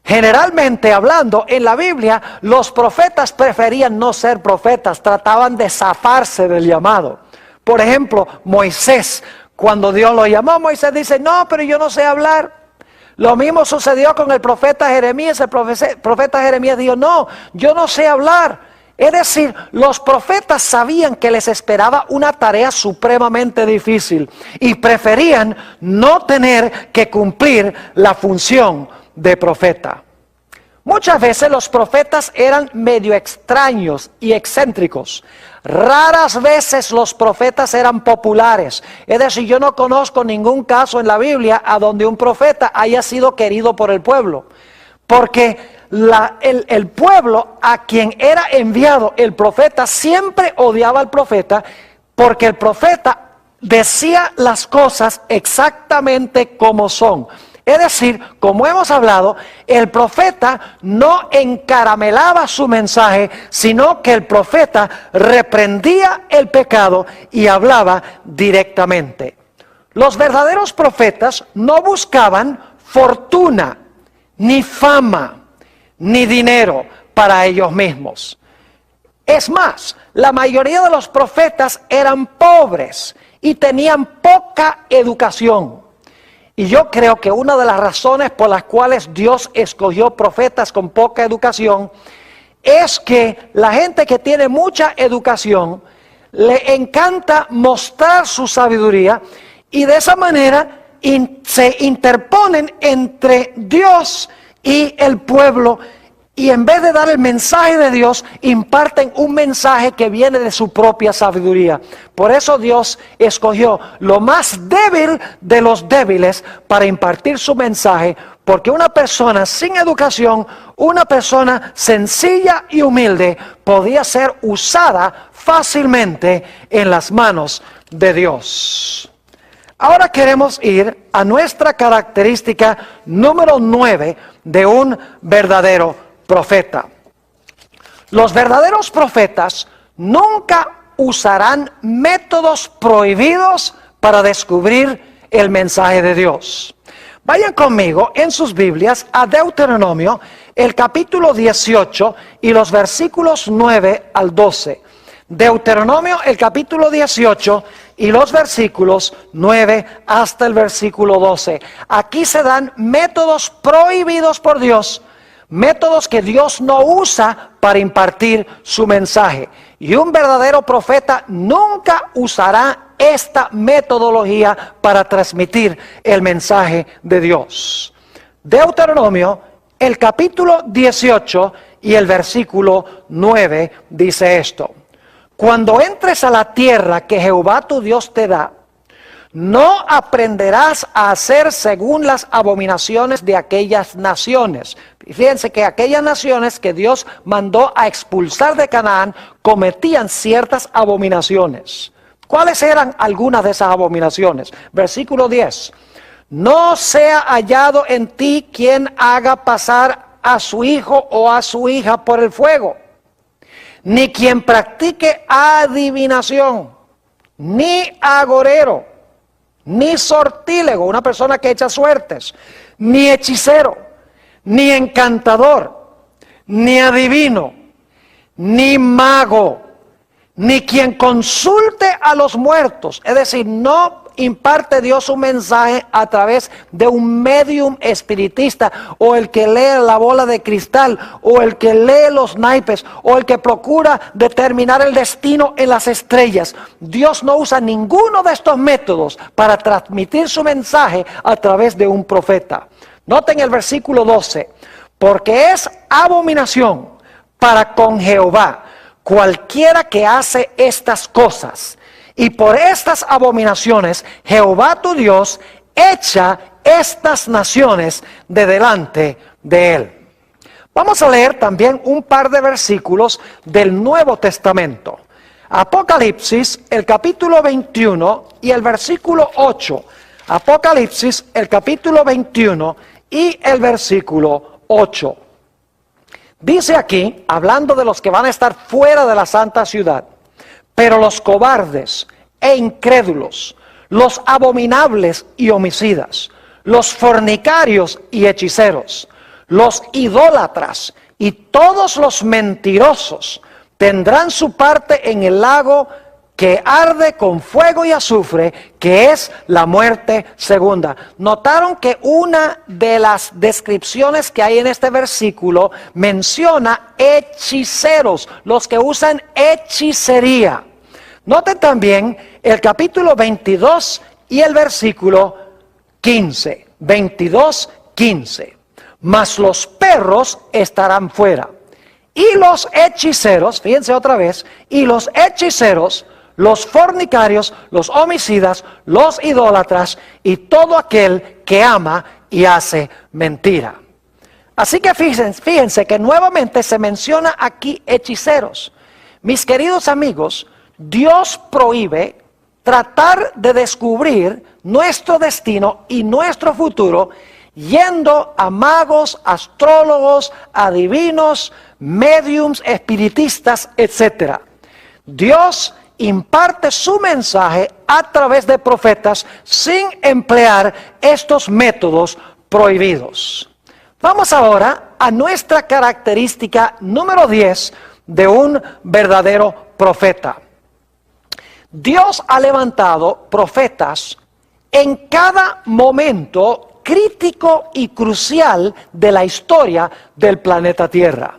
Generalmente hablando, en la Biblia, los profetas preferían no ser profetas, trataban de zafarse del llamado. Por ejemplo, Moisés, cuando Dios lo llamó, Moisés dice, no, pero yo no sé hablar. Lo mismo sucedió con el profeta Jeremías. El profeta Jeremías dijo, no, yo no sé hablar. Es decir, los profetas sabían que les esperaba una tarea supremamente difícil y preferían no tener que cumplir la función de profeta. Muchas veces los profetas eran medio extraños y excéntricos. Raras veces los profetas eran populares. Es decir, yo no conozco ningún caso en la Biblia a donde un profeta haya sido querido por el pueblo. Porque el pueblo a quien era enviado el profeta siempre odiaba al profeta, porque el profeta decía las cosas exactamente como son. Es decir, como hemos hablado, el profeta no encaramelaba su mensaje, sino que el profeta reprendía el pecado y hablaba directamente. Los verdaderos profetas no buscaban fortuna, ni fama, ni dinero para ellos mismos. Es más, la mayoría de los profetas eran pobres y tenían poca educación. Y yo creo que una de las razones por las cuales Dios escogió profetas con poca educación es que la gente que tiene mucha educación le encanta mostrar su sabiduría y de esa manera se interponen entre Dios y el pueblo, y en vez de dar el mensaje de Dios, imparten un mensaje que viene de su propia sabiduría. Por eso Dios escogió lo más débil de los débiles para impartir su mensaje, porque una persona sin educación, una persona sencilla y humilde, podía ser usada fácilmente en las manos de Dios. Ahora queremos ir a nuestra característica número 9 de un verdadero profeta. Los verdaderos profetas nunca usarán métodos prohibidos para descubrir el mensaje de Dios. Vayan conmigo en sus Biblias a Deuteronomio, el capítulo 18 y los versículos 9 al 12. Deuteronomio, el capítulo 18 y los versículos 9 hasta el versículo 12. Aquí se dan métodos prohibidos por Dios, métodos que Dios no usa para impartir su mensaje. Y un verdadero profeta nunca usará esta metodología para transmitir el mensaje de Dios. Deuteronomio, el capítulo 18 y el versículo 9 dice esto: Cuando entres a la tierra que Jehová tu Dios te da, no aprenderás a hacer según las abominaciones de aquellas naciones. Fíjense que aquellas naciones que Dios mandó a expulsar de Canaán cometían ciertas abominaciones. ¿Cuáles eran algunas de esas abominaciones? Versículo 10. No sea hallado en ti quien haga pasar a su hijo o a su hija por el fuego, ni quien practique adivinación, ni agorero, ni sortílego, una persona que echa suertes, ni hechicero, ni encantador, ni adivino, ni mago, ni quien consulte a los muertos. Es decir, no imparte Dios un mensaje a través de un medium espiritista, o el que lee la bola de cristal, o el que lee los naipes, o el que procura determinar el destino en las estrellas. Dios no usa ninguno de estos métodos para transmitir su mensaje a través de un profeta. Noten el versículo 12: porque es abominación para con Jehová cualquiera que hace estas cosas, y por estas abominaciones Jehová tu Dios echa estas naciones de delante de él. Vamos a leer también un par de versículos del Nuevo Testamento. Apocalipsis, el capítulo 21 y el versículo 8. Apocalipsis, el capítulo 21 y el versículo 8. Dice aquí, hablando de los que van a estar fuera de la santa ciudad: pero los cobardes e incrédulos, los abominables y homicidas, los fornicarios y hechiceros, los idólatras y todos los mentirosos tendrán su parte en el lago que arde con fuego y azufre, que es la muerte segunda. Notaron que una de las descripciones que hay en este versículo menciona hechiceros, los que usan hechicería. Noten también el capítulo 22 y el versículo 15. 22, 15. Mas los perros estarán fuera. Y los hechiceros, fíjense otra vez, y los hechiceros, los fornicarios, los homicidas, los idólatras y todo aquel que ama y hace mentira. Así que fíjense que nuevamente se menciona aquí hechiceros. Mis queridos amigos, Dios prohíbe tratar de descubrir nuestro destino y nuestro futuro yendo a magos, astrólogos, adivinos, médiums, espiritistas, etc. Dios imparte su mensaje a través de profetas sin emplear estos métodos prohibidos. Vamos ahora a nuestra característica número 10 de un verdadero profeta. Dios ha levantado profetas en cada momento crítico y crucial de la historia del planeta Tierra.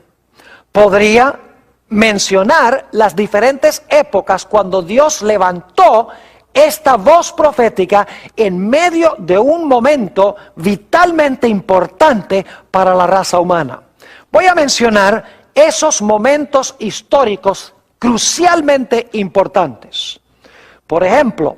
Podría mencionar las diferentes épocas cuando Dios levantó esta voz profética en medio de un momento vitalmente importante para la raza humana. Voy a mencionar esos momentos históricos crucialmente importantes. Por ejemplo,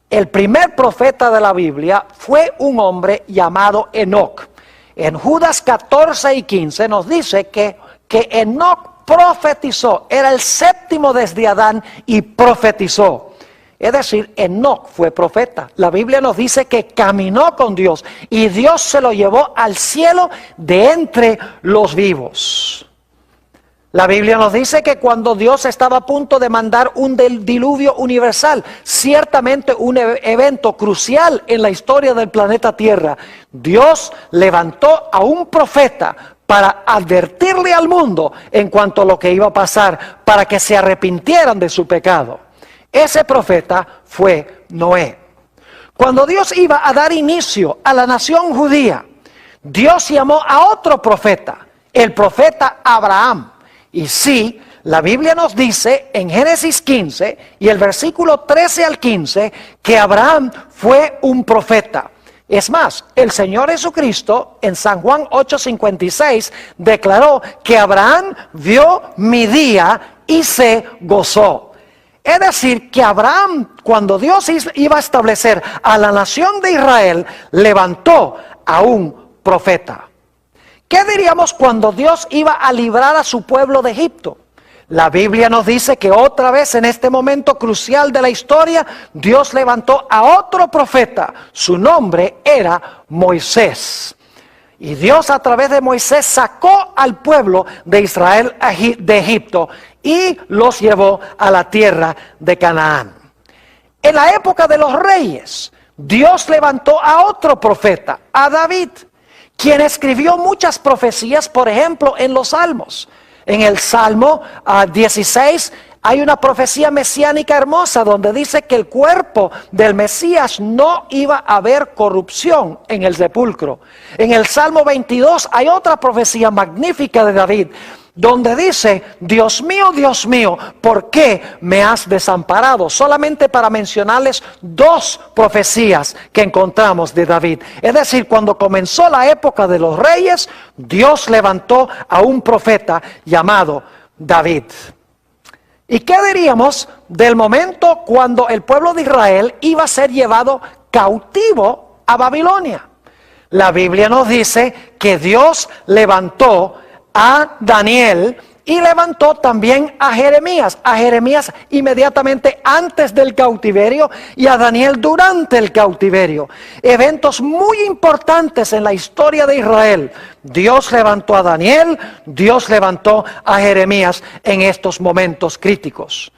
el primer profeta de la Biblia fue un hombre llamado Enoc. En Judas 14 y 15 nos dice que Enoc profetizó, era el séptimo desde Adán y profetizó. Es decir, Enoc fue profeta. La Biblia nos dice que caminó con Dios y Dios se lo llevó al cielo de entre los vivos. La Biblia nos dice que cuando Dios estaba a punto de mandar un diluvio universal, ciertamente un evento crucial en la historia del planeta Tierra, Dios levantó a un profeta para advertirle al mundo en cuanto a lo que iba a pasar, para que se arrepintieran de su pecado. Ese profeta fue Noé. Cuando Dios iba a dar inicio a la nación judía, Dios llamó a otro profeta, el profeta Abraham. Y sí, la Biblia nos dice en Génesis 15 y el versículo 13 al 15 que Abraham fue un profeta. Es más, el Señor Jesucristo en San Juan 8:56 declaró que Abraham vio mi día y se gozó. Es decir, que Abraham, cuando Dios iba a establecer a la nación de Israel, levantó a un profeta. ¿Qué diríamos cuando Dios iba a librar a su pueblo de Egipto? La Biblia nos dice que otra vez en este momento crucial de la historia, Dios levantó a otro profeta. Su nombre era Moisés. Y Dios a través de Moisés sacó al pueblo de Israel de Egipto y los llevó a la tierra de Canaán. En la época de los reyes, Dios levantó a otro profeta, a David, quien escribió muchas profecías, por ejemplo, en los Salmos. En el Salmo 16 hay una profecía mesiánica hermosa donde dice que el cuerpo del Mesías no iba a haber corrupción en el sepulcro. En el Salmo 22 hay otra profecía magnífica de David donde dice: Dios mío, ¿por qué me has desamparado? Solamente para mencionarles dos profecías que encontramos de David. Es decir, cuando comenzó la época de los reyes, Dios levantó a un profeta llamado David. ¿Y qué diríamos del momento cuando el pueblo de Israel iba a ser llevado cautivo a Babilonia? La Biblia nos dice que Dios levantó a Daniel y levantó también a Jeremías inmediatamente antes del cautiverio y a Daniel durante el cautiverio. Eventos muy importantes en la historia de Israel. Dios levantó a Daniel, Dios levantó a Jeremías en estos momentos críticos.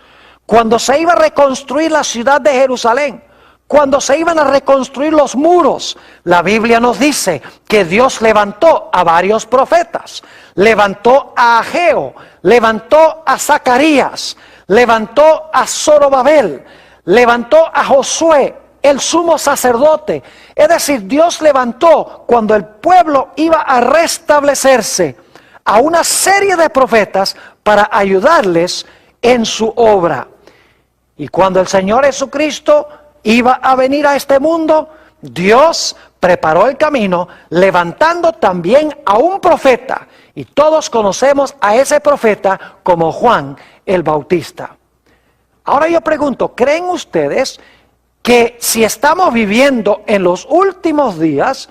Cuando se iba a reconstruir la ciudad de Jerusalén, cuando se iban a reconstruir los muros, la Biblia nos dice que Dios levantó a varios profetas. Levantó a Ageo, levantó a Zacarías, levantó a Zorobabel, levantó a Josué, el sumo sacerdote. Es decir, Dios levantó, cuando el pueblo iba a restablecerse, a una serie de profetas para ayudarles en su obra. Y cuando el Señor Jesucristo iba a venir a este mundo, Dios preparó el camino levantando también a un profeta. Y todos conocemos a ese profeta como Juan el Bautista. Ahora yo pregunto, ¿creen ustedes que si estamos viviendo en los últimos días,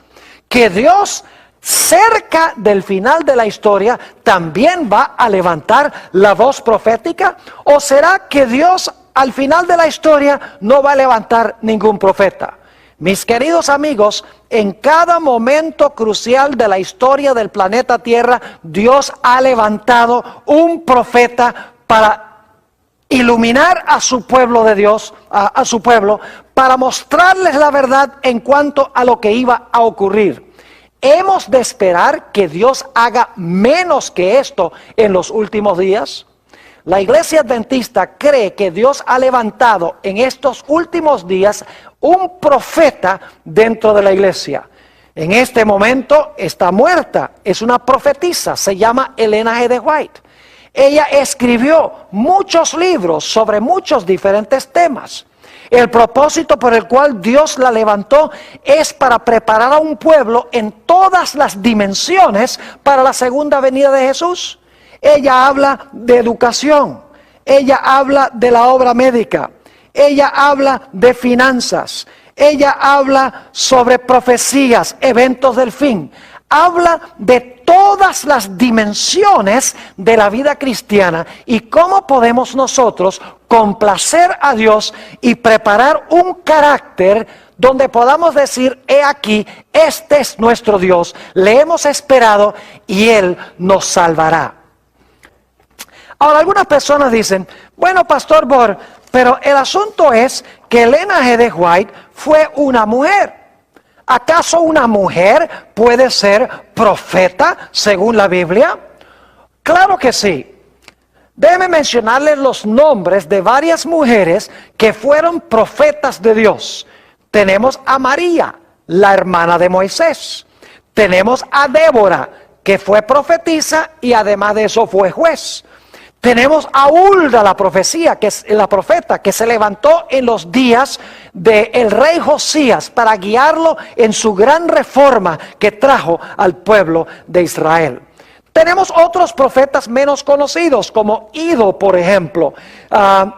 que Dios cerca del final de la historia también va a levantar la voz profética? ¿O será que Dios al final de la historia no va a levantar ningún profeta? Mis queridos amigos, en cada momento crucial de la historia del planeta Tierra, Dios ha levantado un profeta para iluminar a su pueblo de Dios, a su pueblo, para mostrarles la verdad en cuanto a lo que iba a ocurrir. ¿Hemos de esperar que Dios haga menos que esto en los últimos días? La iglesia adventista cree que Dios ha levantado en estos últimos días un profeta dentro de la iglesia. En este momento está muerta, es una profetisa, se llama Elena G. de White. Ella escribió muchos libros sobre muchos diferentes temas. El propósito por el cual Dios la levantó es para preparar a un pueblo en todas las dimensiones para la segunda venida de Jesús. Ella habla de educación, ella habla de la obra médica, ella habla de finanzas, ella habla sobre profecías, eventos del fin. Habla de todas las dimensiones de la vida cristiana y cómo podemos nosotros complacer a Dios y preparar un carácter donde podamos decir, he aquí, este es nuestro Dios, le hemos esperado y Él nos salvará. Ahora, algunas personas dicen, bueno, Pastor Bor, pero el asunto es que Elena G. de White fue una mujer. ¿Acaso una mujer puede ser profeta según la Biblia? Claro que sí. Déjeme mencionarles los nombres de varias mujeres que fueron profetas de Dios. Tenemos a María, la hermana de Moisés. Tenemos a Débora, que fue profetisa y además de eso fue juez. Tenemos a Hulda, la profeta, que se levantó en los días del rey Josías para guiarlo en su gran reforma que trajo al pueblo de Israel. Tenemos otros profetas menos conocidos, como Ido, por ejemplo.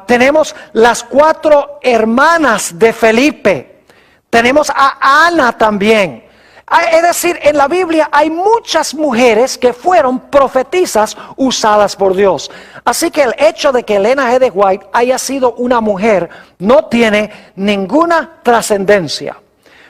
Tenemos las 4 hermanas de Felipe. Tenemos a Ana también. Es decir, en la Biblia hay muchas mujeres que fueron profetisas usadas por Dios. Así que el hecho de que Elena G. de White haya sido una mujer no tiene ninguna trascendencia.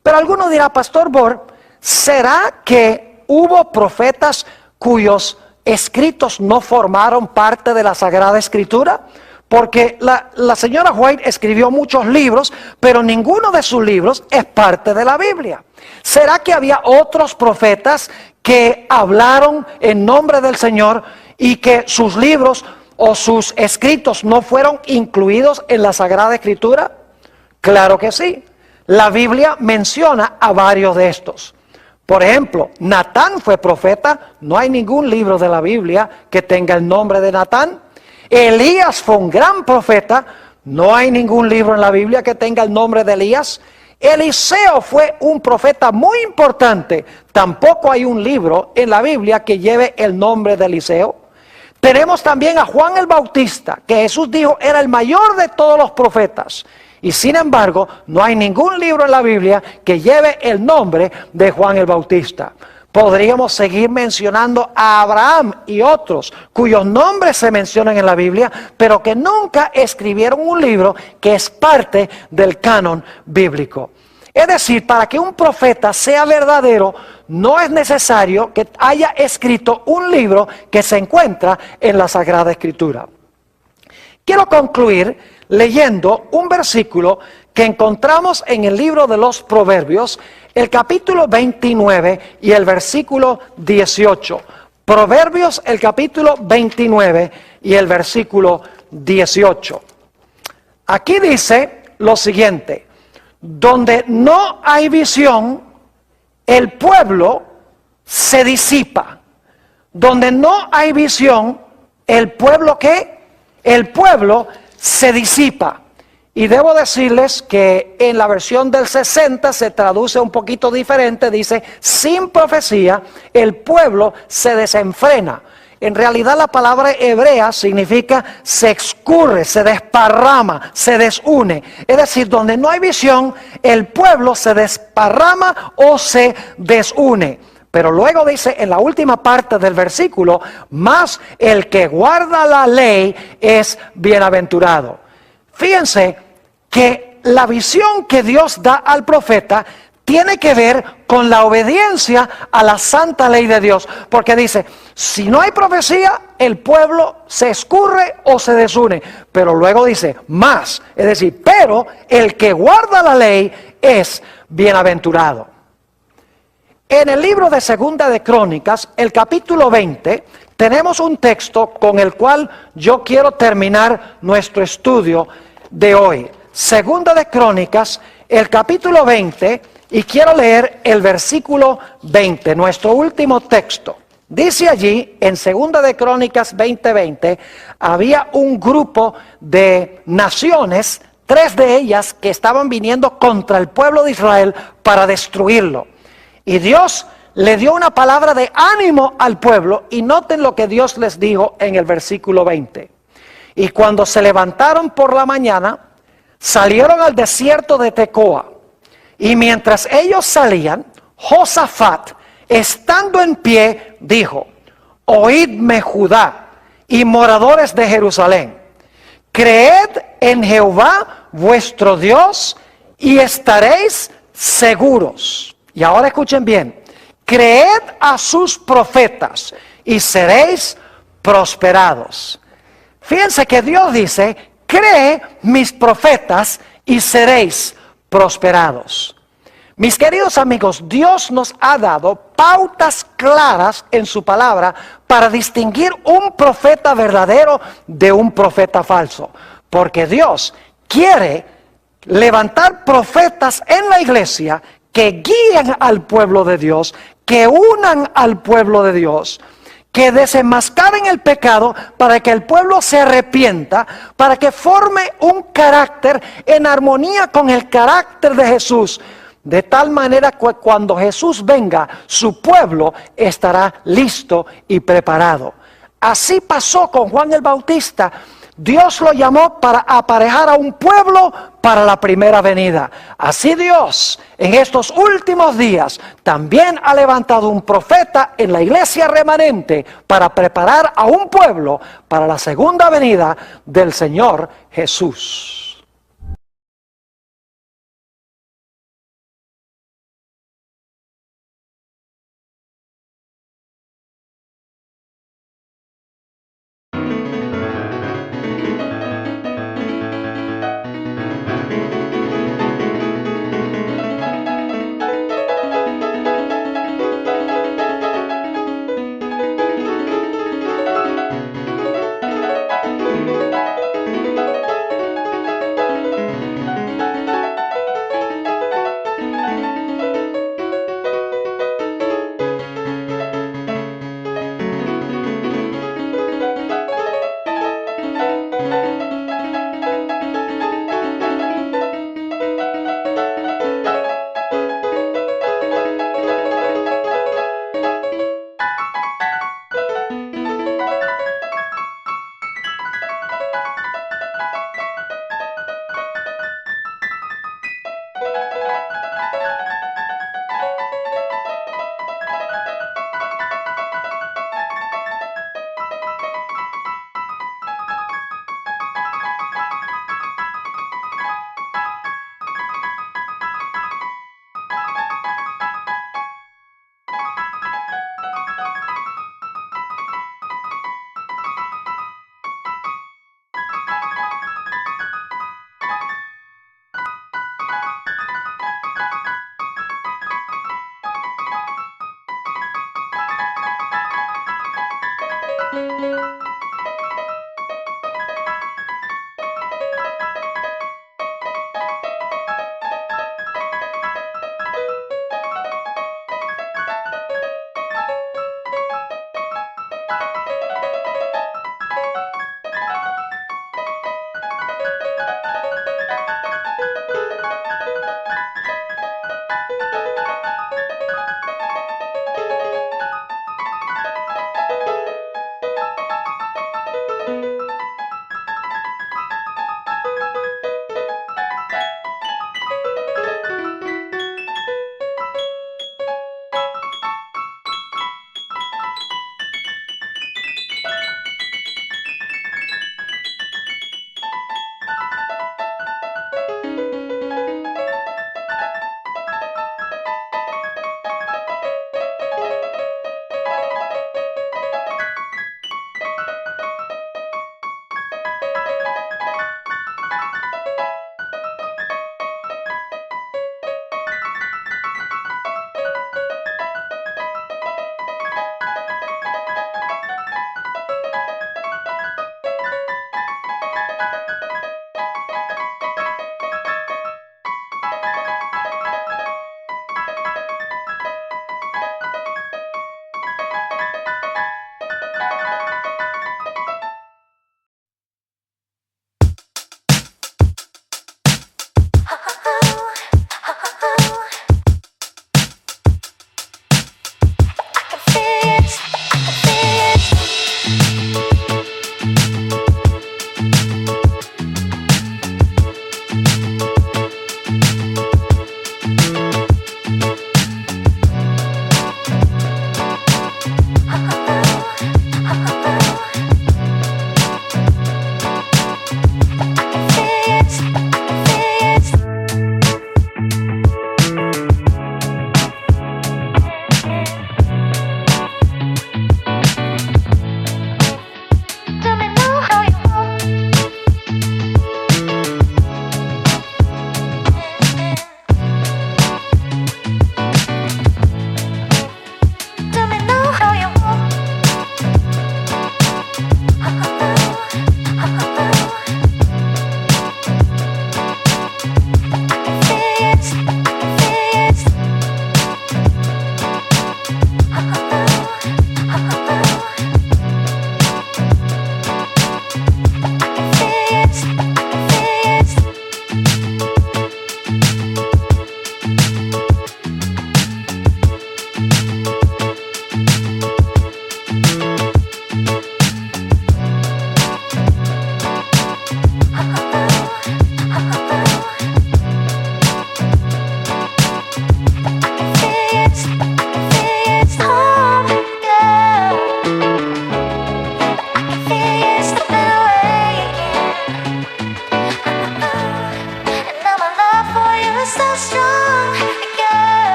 Pero alguno dirá, Pastor Bor, ¿será que hubo profetas cuyos escritos no formaron parte de la Sagrada Escritura? Porque la señora White escribió muchos libros, pero ninguno de sus libros es parte de la Biblia. ¿Será que había otros profetas que hablaron en nombre del Señor y que sus libros o sus escritos no fueron incluidos en la Sagrada Escritura? Claro que sí. La Biblia menciona a varios de estos. Por ejemplo, Natán fue profeta. No hay ningún libro de la Biblia que tenga el nombre de Natán. Elías fue un gran profeta. No hay ningún libro en la Biblia que tenga el nombre de Elías. Eliseo fue un profeta muy importante. Tampoco hay un libro en la Biblia que lleve el nombre de Eliseo. Tenemos también a Juan el Bautista, que Jesús dijo era el mayor de todos los profetas. Y sin embargo, no hay ningún libro en la Biblia que lleve el nombre de Juan el Bautista. Podríamos seguir mencionando a Abraham y otros cuyos nombres se mencionan en la Biblia, pero que nunca escribieron un libro que es parte del canon bíblico. Es decir, para que un profeta sea verdadero, no es necesario que haya escrito un libro que se encuentra en la Sagrada Escritura. Quiero concluir leyendo un versículo que encontramos en el libro de los Proverbios, el capítulo 29 y el versículo 18. Proverbios, el capítulo 29 y el versículo 18. Aquí dice lo siguiente: donde no hay visión, el pueblo se disipa. Donde no hay visión, el pueblo ¿qué? El pueblo se disipa. Y debo decirles que en la versión del 60 se traduce un poquito diferente. Dice, sin profecía, el pueblo se desenfrena. En realidad la palabra hebrea significa se escurre, se desparrama, se desune. Es decir, donde no hay visión, el pueblo se desparrama o se desune. Pero luego dice en la última parte del versículo, mas el que guarda la ley es bienaventurado. Fíjense que la visión que Dios da al profeta tiene que ver con la obediencia a la santa ley de Dios. Porque dice, si no hay profecía, el pueblo se escurre o se desune. Pero luego dice, más, es decir, pero el que guarda la ley es bienaventurado. En el libro de Segunda de Crónicas, el capítulo 20, tenemos un texto con el cual yo quiero terminar nuestro estudio de hoy. Segunda de Crónicas, el capítulo 20, y quiero leer el versículo 20, nuestro último texto. Dice allí, en Segunda de Crónicas 20:20, había un grupo de naciones, 3 de ellas que estaban viniendo contra el pueblo de Israel para destruirlo. Y Dios le dio una palabra de ánimo al pueblo, y noten lo que Dios les dijo en el versículo 20. Y cuando se levantaron por la mañana, salieron al desierto de Tecoa. Y mientras ellos salían, Josafat, estando en pie, dijo: oídme, Judá y moradores de Jerusalén, creed en Jehová vuestro Dios y estaréis seguros. Y ahora escuchen bien: creed a sus profetas y seréis prosperados. Fíjense que Dios dice: cree mis profetas y seréis prosperados. Mis queridos amigos, Dios nos ha dado pautas claras en su palabra para distinguir un profeta verdadero de un profeta falso. Porque Dios quiere levantar profetas en la iglesia que guíen al pueblo de Dios, que unan al pueblo de Dios, que desenmascaren el pecado para que el pueblo se arrepienta, para que forme un carácter en armonía con el carácter de Jesús. De tal manera que cuando Jesús venga, su pueblo estará listo y preparado. Así pasó con Juan el Bautista. Dios lo llamó para aparejar a un pueblo para la primera venida. Así Dios, en estos últimos días, también ha levantado un profeta en la iglesia remanente para preparar a un pueblo para la segunda venida del Señor Jesús.